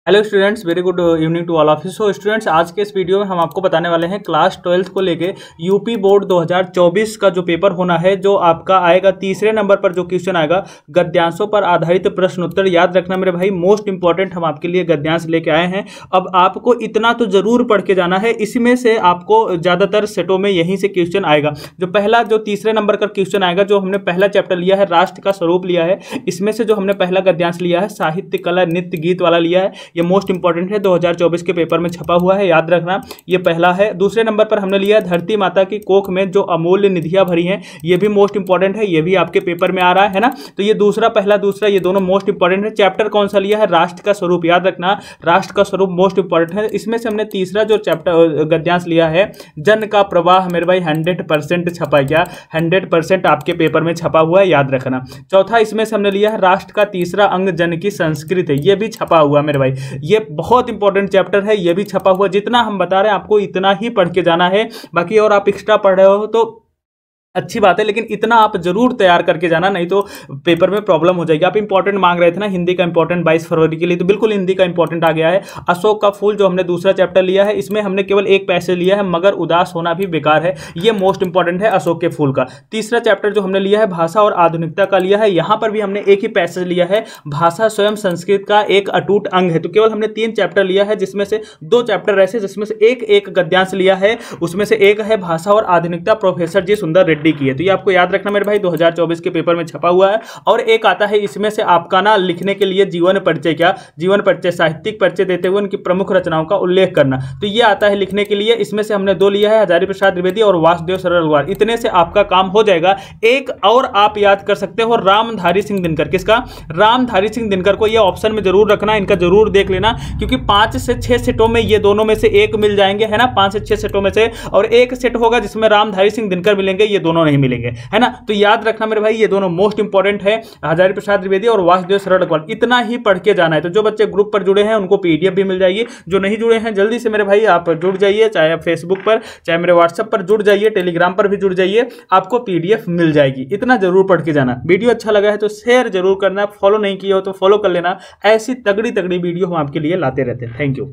Hello students, very good evening to all of you. So students, आज के इस video में हम आपको बताने वाले हैं क्लास 12th को लेके यूपी बोर्ड 2024 का जो पेपर होना है, जो आपका आएगा तीसरे नंबर पर जो क्वेश्चन आएगा गद्यांशों पर आधारित प्रश्न उत्तर। याद रखना मेरे भाई, मोस्ट इंपॉर्टेंट हम आपके लिए गद्यांश लेके आए हैं। अब आपको इतना तो जरूर पढ़ के जाना है, इसमें से आपको ज़्यादातर सेटों में यहीं से क्वेश्चन आएगा। जो पहला जो तीसरे नंबर का क्वेश्चन आएगा, जो हमने पहला चैप्टर लिया है राष्ट्र का स्वरूप लिया है, इसमें से जो हमने पहला गद्यांश लिया है साहित्य कला नृत्य गीत वाला लिया है। ये मोस्ट इंपॉर्टेंट है, 2024 के पेपर में छपा हुआ है, याद रखना। ये पहला है। दूसरे नंबर पर हमने लिया धरती माता की कोख में जो अमूल्य निधियां भरी हैं, ये भी मोस्ट इंपॉर्टेंट है, ये भी आपके पेपर में आ रहा है ना। तो ये दूसरा, पहला दूसरा, ये दोनों मोस्ट इंपॉर्टेंट है। चैप्टर कौन सा लिया है? राष्ट्र का स्वरूप। याद रखना, राष्ट्र का स्वरूप मोस्ट इंपॉर्टेंट है। इसमें से हमने तीसरा जो चैप्टर गद्यांश लिया है जन का प्रवाह, मेरे भाई 100% छपा गया, 100% आपके पेपर में छपा हुआ है, याद रखना। चौथा इसमें से हमने लिया है राष्ट्र का तीसरा अंग जन की संस्कृति, ये भी छपा हुआ मेरे भाई, ये बहुत इंपॉर्टेंट चैप्टर है, ये भी छपा हुआ। जितना हम बता रहे हैं आपको इतना ही पढ़ के जाना है, बाकी और आप एक्स्ट्रा पढ़ रहे हो तो अच्छी बात है, लेकिन इतना आप जरूर तैयार करके जाना, नहीं तो पेपर में प्रॉब्लम हो जाएगी। आप इंपॉर्टेंट मांग रहे थे ना हिंदी का इंपॉर्टेंट 22 फरवरी के लिए, तो बिल्कुल हिंदी का इंपॉर्टेंट आ गया है। अशोक का फूल जो हमने दूसरा चैप्टर लिया है, इसमें हमने केवल एक पैसेज लिया है, मगर उदास होना भी बेकार है, ये मोस्ट इंपॉर्टेंट है अशोक के फूल का। तीसरा चैप्टर जो हमने लिया है भाषा और आधुनिकता का लिया है, यहां पर भी हमने एक ही पैसेज लिया है, भाषा स्वयं संस्कृत का एक अटूट अंग है। तो केवल हमने 3 चैप्टर लिया है, जिसमें से 2 चैप्टर ऐसे जिसमें से एक गद्यांश लिया है, उसमें से एक है भाषा और आधुनिकता प्रोफेसर जी सुंदर रेड्डी की है। तो ये आपको याद रखना मेरे भाई, 2024 के पेपर में छपा हुआ है। और एक आता है इसमें से आपका ना लिखने के लिए जीवन परिचय, क्या जीवन परिचय, साहित्यिक परिचय देते हुए उनकी प्रमुख रचनाओं का उल्लेख करना, तो ये आता है लिखने के लिए। इसमें से हमने 2 लिया है, हजारी प्रसाद द्विवेदी और वासुदेव सरलवार। इतने से आपका काम हो जाएगा। एक और आप याद कर सकते हो, रामधारी सिंह दिनकर। किसका? रामधारी सिंह दिनकर को ये ऑप्शन में जरूर रखना, इनका जरूर देख लेना, क्योंकि 5 से 6 सेटों में ये दोनों में से एक मिल जाएंगे, है ना, 5 से 6 सेटों में से, और एक सेट होगा जिसमें रामधारी सिंह दिनकर मिलेंगे, ये दोनों नहीं मिलेंगे, है ना। तो याद रखना मेरे भाई, ये दोनों मोस्ट इंपॉर्टेंट है, हजारी प्रसाद द्विवेदी और वासुदेव सरलवार। इतना ही पढ़ के जाना है। तो जो बच्चे ग्रुप पर जुड़े हैं उनको पीडीएफ भी मिल जाएगी, जो नहीं जुड़े हैं जल्दी से मेरे भाई आप जुड़ जाइए, चाहे आप फेसबुक पर, चाहे मेरे व्हाट्सएप पर जुड़ जाइए, टेलीग्राम पर भी जुड़ जाइए, आपको पीडीएफ मिल जाएगी। इतना जरूर पढ़ के जाना। वीडियो अच्छा लगा है तो शेयर जरूर करना, फॉलो नहीं किया हो तो फॉलो कर लेना। ऐसी तगड़ी तगड़ी वीडियो हम आपके लिए लाते रहते हैं। Thank you.